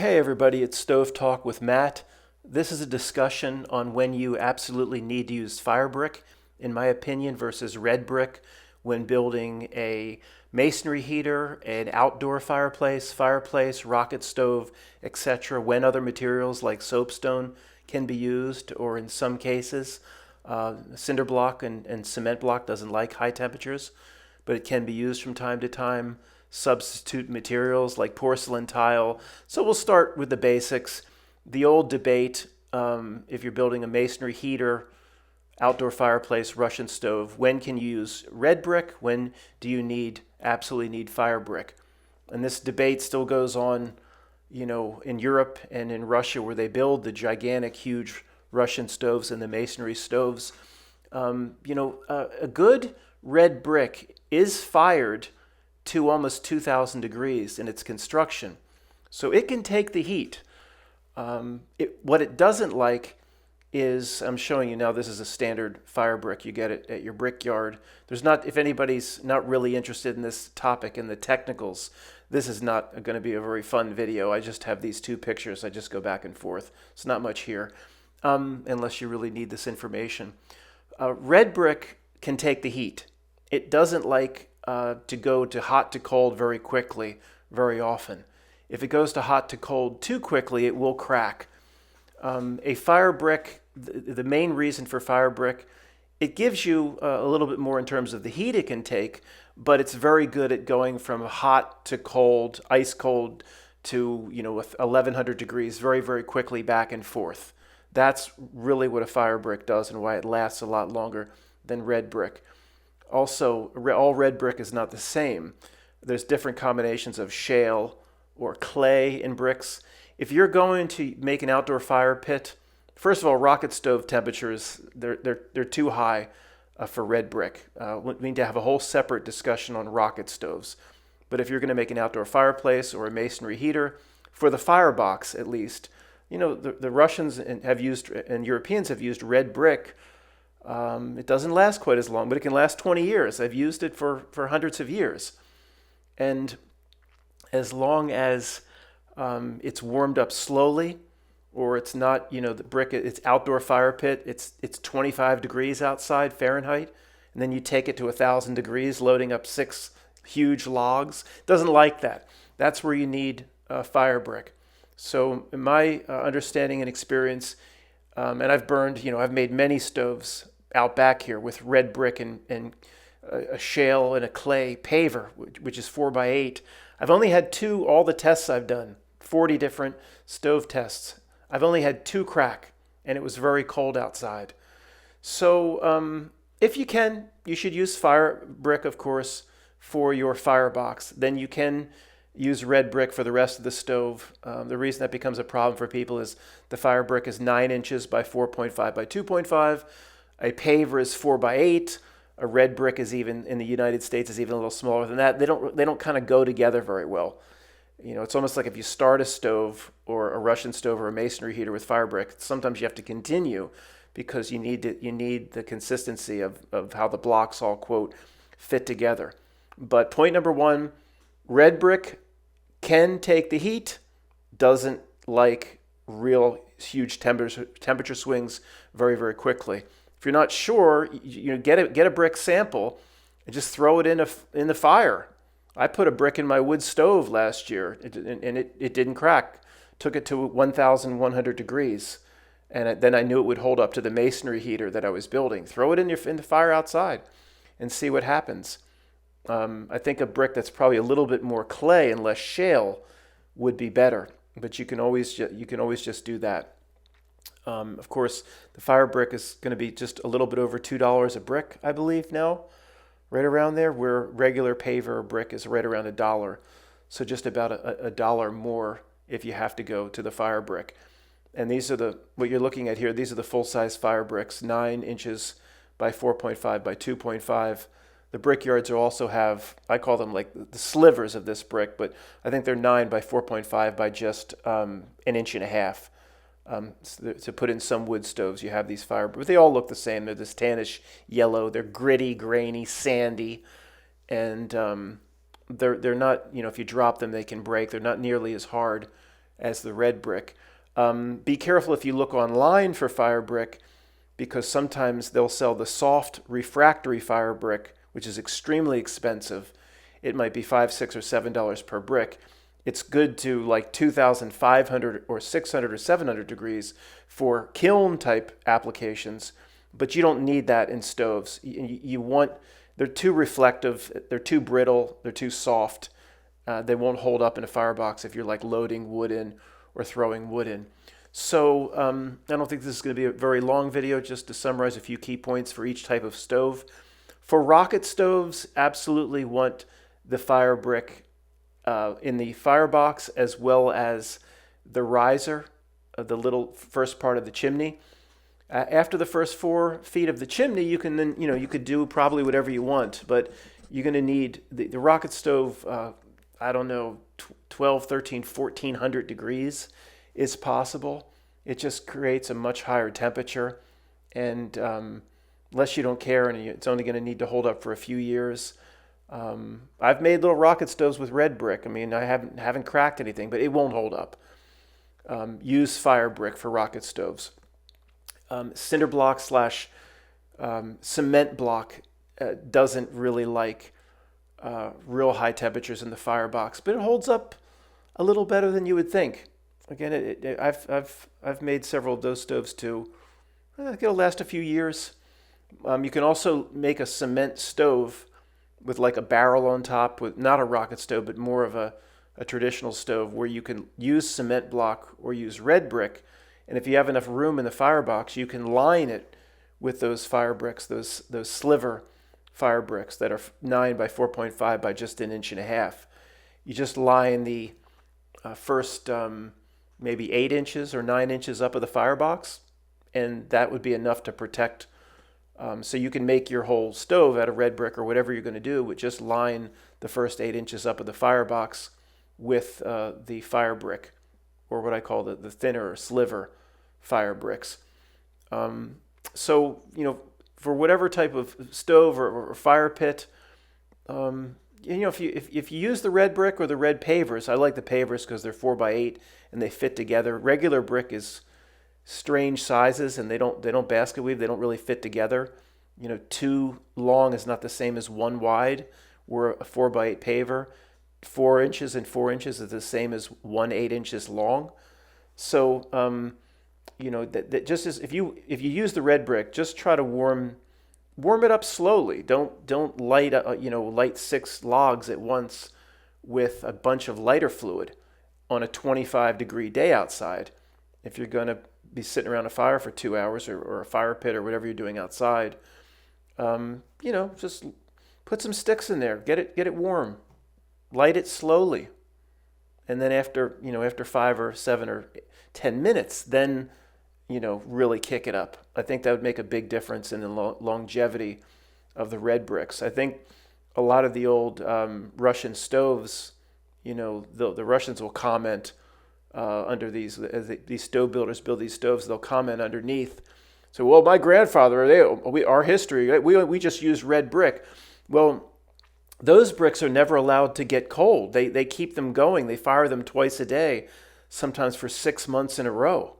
Hey everybody, it's Stove Talk with Matt. This is a discussion on when you absolutely need to use firebrick, in my opinion, versus red brick when building a masonry heater, an outdoor fireplace, rocket stove, etc. When other materials like soapstone can be used, or in some cases, cinder block and cement block doesn't like high temperatures, but it can be used from time to time. Substitute materials like porcelain tile. So we'll start with the basics. The old debate, if you're building a masonry heater, outdoor fireplace, Russian stove, when can you use red brick? When do you absolutely need fire brick? And this debate still goes on, in Europe and in Russia, where they build the gigantic, huge Russian stoves and the masonry stoves. A good red brick is fired to almost 2,000 degrees in its construction. So it can take the heat. What it doesn't like is, I'm showing you now, this is a standard fire brick. You get it at your brickyard. If anybody's not really interested in this topic and the technicals, this is not going to be a very fun video. I just have these two pictures. I just go back and forth. It's not much here, unless you really need this information. Red brick can take the heat. It doesn't like to go to hot to cold very quickly, very often. If it goes to hot to cold too quickly, it will crack. A fire brick, the main reason for fire brick, it gives you a little bit more in terms of the heat it can take, but it's very good at going from hot to cold, ice cold, to 1100 degrees very, very quickly back and forth. That's really what a fire brick does and why it lasts a lot longer than red brick. Also, all red brick is not the same. There's different combinations of shale or clay in bricks. If you're going to make an outdoor fire pit, first of all, rocket stove temperatures, they're too high for red brick. We need to have a whole separate discussion on rocket stoves. But if you're going to make an outdoor fireplace or a masonry heater, for the firebox at least, the Russians have used and Europeans have used red brick. It doesn't last quite as long, but it can last 20 years. I've used it for hundreds of years. And as long as it's warmed up slowly, or it's not, the brick, it's outdoor fire pit, it's 25 degrees outside Fahrenheit, and then you take it to 1,000 degrees, loading up 6 huge logs. It doesn't like that. That's where you need fire brick. So in my understanding and experience, and I've made many stoves out back here with red brick and a shale and a clay paver, which is 4x8. I've only had all the tests I've done, 40 different stove tests. I've only had 2 crack, and it was very cold outside. So if you can, you should use fire brick, of course, for your firebox. Then you can use red brick for the rest of the stove. The reason that becomes a problem for people is the fire brick is 9 inches by 4.5 by 2.5. A paver is 4x8. A red brick is even in the United States is even a little smaller than that. They don't kind of go together very well. It's almost like if you start a stove or a Russian stove or a masonry heater with fire brick, sometimes you have to continue because you need the consistency of how the blocks all, quote, fit together. But point number 1, red brick can take the heat, doesn't like real huge temperature swings very, very quickly. If you're not sure, get a brick sample and just throw it in the fire. I put a brick in my wood stove last year, and it didn't crack. Took it to 1,100 degrees, and then I knew it would hold up to the masonry heater that I was building. Throw it in the fire outside and see what happens. I think a brick that's probably a little bit more clay and less shale would be better, but you can always just do that. Of course, the fire brick is going to be just a little bit over $2 a brick, I believe now, right around there, where regular paver brick is right around $1. So just about a dollar more if you have to go to the fire brick. And these are what you're looking at here. These are the full-size fire bricks, 9 inches by 4.5 by 2.5. The brickyards also have, I call them like the slivers of this brick, but I think they're 9 by 4.5 by just an inch and a half. To put in some wood stoves, you have these but they all look the same. They're this tannish yellow. They're gritty, grainy, sandy, and they're not. If you drop them, they can break. They're not nearly as hard as the red brick. Be careful if you look online for fire brick, because sometimes they'll sell the soft refractory fire brick, which is extremely expensive. It might be $5, $6, or $7 per brick. It's good to like 2,500 or 600 or 700 degrees for kiln type applications, but you don't need that in stoves. They're too reflective, they're too brittle, they're too soft. They won't hold up in a firebox if you're like loading wood in or throwing wood in. So I don't think this is going to be a very long video, just to summarize a few key points for each type of stove. For rocket stoves, absolutely want the fire brick in the firebox, as well as the riser, the little first part of the chimney. After the first 4 feet of the chimney, you can then, you could do probably whatever you want, but you're going to need the rocket stove, I don't know, 12, 13, 1400 degrees is possible. It just creates a much higher temperature, and unless you don't care and it's only going to need to hold up for a few years. I've made little rocket stoves with red brick. I mean, I haven't cracked anything, but it won't hold up. Use fire brick for rocket stoves. Cinder block slash cement block doesn't really like real high temperatures in the firebox, but it holds up a little better than you would think. Again, I've made several of those stoves too. It'll last a few years. You can also make a cement stove with like a barrel on top, with not a rocket stove, but more of a traditional stove, where you can use cement block or use red brick. And if you have enough room in the firebox, you can line it with those fire bricks, those sliver fire bricks that are 9 by 4.5 by just 1.5 inches. You just line the first maybe 8 inches or 9 inches up of the firebox, and that would be enough to protect. So you can make your whole stove out of red brick or whatever you're going to do, with just line the first 8 inches up of the firebox with the fire brick, or what I call the thinner or sliver fire bricks. So, for whatever type of stove or fire pit, if you use the red brick or the red pavers, I like the pavers because they're 4x8 and they fit together. Regular brick is strange sizes, and they don't basket weave. They don't really fit together. 2 long is not the same as 1 wide. Where a 4x8 paver, 4 inches and 4 inches is the same as 1 8 inches long. So that just as if you use the red brick, just try to warm it up slowly. Don't light 6 logs at once with a bunch of lighter fluid on a 25-degree day outside. If you're going to be sitting around a fire for 2 hours, or a fire pit, or whatever you're doing outside, just put some sticks in there, get it warm, light it slowly, and then after 5 or 7 or 10 minutes, then really kick it up. I think that would make a big difference in the longevity of the red bricks. I think a lot of the old Russian stoves, the Russians will comment under these, as these stove builders build these stoves, they'll comment underneath. So, well, my grandfather, our history, we just used red brick. Well, those bricks are never allowed to get cold. They keep them going. They fire them twice a day, sometimes for 6 months in a row,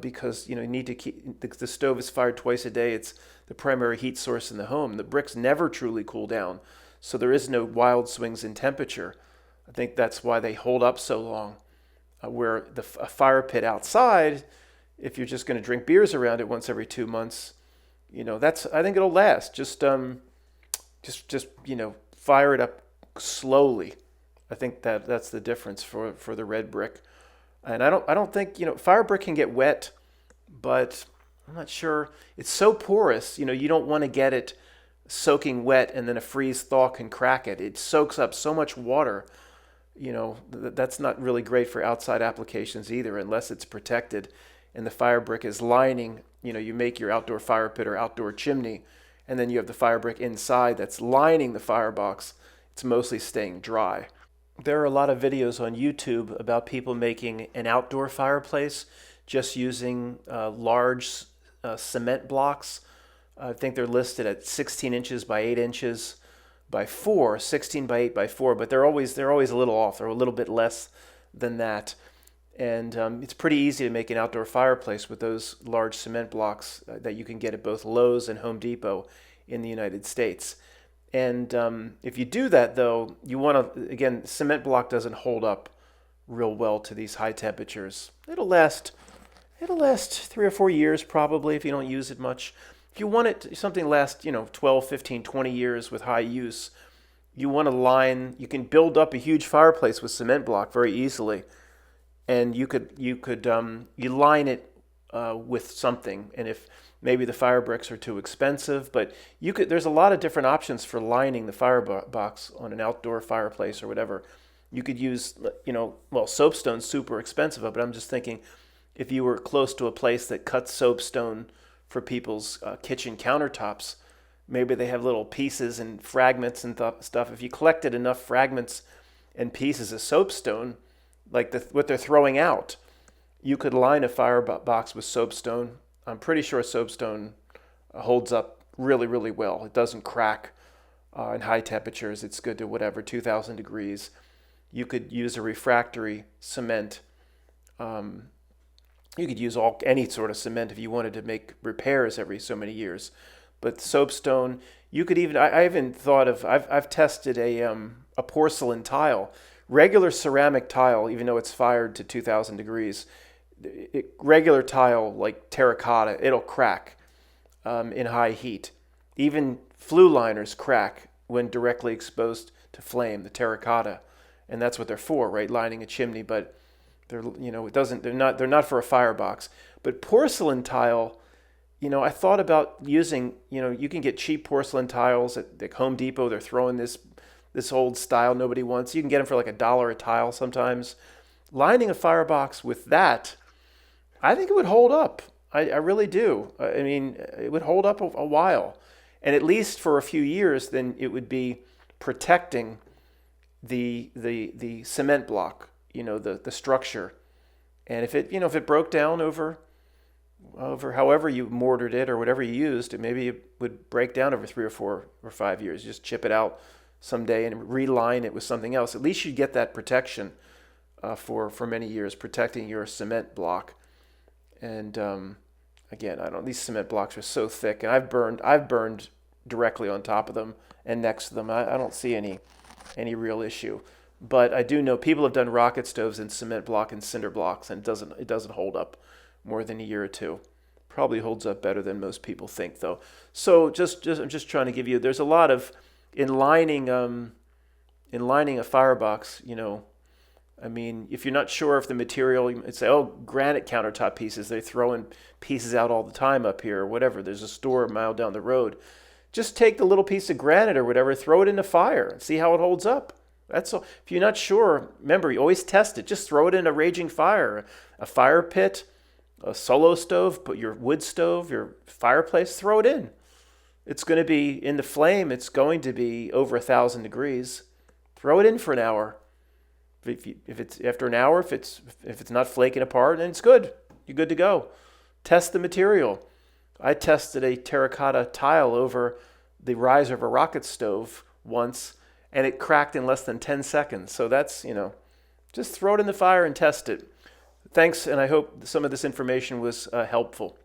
because you need to keep the stove is fired twice a day. It's the primary heat source in the home. The bricks never truly cool down, so there is no wild swings in temperature. I think that's why they hold up so long. Where a fire pit outside, if you're just going to drink beers around it once every 2 months, I think it'll last. Just fire it up slowly. I think that's the difference for the red brick. And I don't think fire brick can get wet, but I'm not sure. It's so porous. You don't want to get it soaking wet and then a freeze thaw can crack it. It soaks up so much water. That's not really great for outside applications either, unless it's protected and the fire brick is lining. You make your outdoor fire pit or outdoor chimney, and then you have the fire brick inside that's lining the firebox. It's mostly staying dry. There are a lot of videos on YouTube about people making an outdoor fireplace just using large cement blocks. I think they're listed at 16 inches by 8 inches by 4, 16 by 8 by 4, but they're always a little off. They're a little bit less than that. And it's pretty easy to make an outdoor fireplace with those large cement blocks that you can get at both Lowe's and Home Depot in the United States. And if you do that, though, you want to, again, cement block doesn't hold up real well to these high temperatures. It'll last 3 or 4 years probably if you don't use it much. If you want it something to last, 12, 15, 20 years with high use, you want to line, you can build up a huge fireplace with cement block very easily. And you line it with something. And if maybe the firebricks are too expensive, but there's a lot of different options for lining the firebox on an outdoor fireplace or whatever. You could use, soapstone's super expensive, but I'm just thinking if you were close to a place that cuts soapstone for people's kitchen countertops, maybe they have little pieces and fragments and stuff. If you collected enough fragments and pieces of soapstone, like what they're throwing out, you could line a firebox with soapstone. I'm pretty sure soapstone holds up really, really well. It doesn't crack in high temperatures. It's good to whatever, 2,000 degrees. You could use a refractory cement. You could use any sort of cement if you wanted to make repairs every so many years. But soapstone, you could even, I even thought of, I've tested a porcelain tile. Regular ceramic tile, even though it's fired to 2,000 degrees, regular tile like terracotta, it'll crack in high heat. Even flue liners crack when directly exposed to flame, the terracotta, and that's what they're for, right? Lining a chimney, but they're they're not for a firebox. But porcelain tile, I thought about using, you can get cheap porcelain tiles at the Home Depot. They're throwing this old style nobody wants. You can get them for like $1 a tile sometimes. Lining a firebox with that, I think it would hold up. I really do. I mean, it would hold up a while. And at least for a few years, then it would be protecting the cement block, the structure. And if it broke down over however you mortared it or whatever you used, maybe it would break down over 3 or 4 or 5 years. Just chip it out someday and reline it with something else. At least you get that protection for many years, protecting your cement block. And again, these cement blocks are so thick, and I've burned directly on top of them and next to them. I don't see any real issue. But I do know people have done rocket stoves in cement block and cinder blocks, and it doesn't hold up more than a year or two. Probably holds up better than most people think, though. So I'm just trying to give you. There's a lot of in lining a firebox. I mean, if you're not sure if the material, you say, granite countertop pieces, they're throwing pieces out all the time up here or whatever. There's a store a mile down the road. Just take the little piece of granite or whatever, throw it in the fire and see how it holds up. That's all. If you're not sure, remember, you always test it. Just throw it in a raging fire, a fire pit, a solo stove, put your wood stove, your fireplace, throw it in. It's going to be in the flame. It's going to be over 1,000 degrees. Throw it in for an hour. If it's after an hour, if it's not flaking apart, then it's good. You're good to go. Test the material. I tested a terracotta tile over the riser of a rocket stove once, and it cracked in less than 10 seconds. So that's, just throw it in the fire and test it. Thanks, and I hope some of this information was helpful.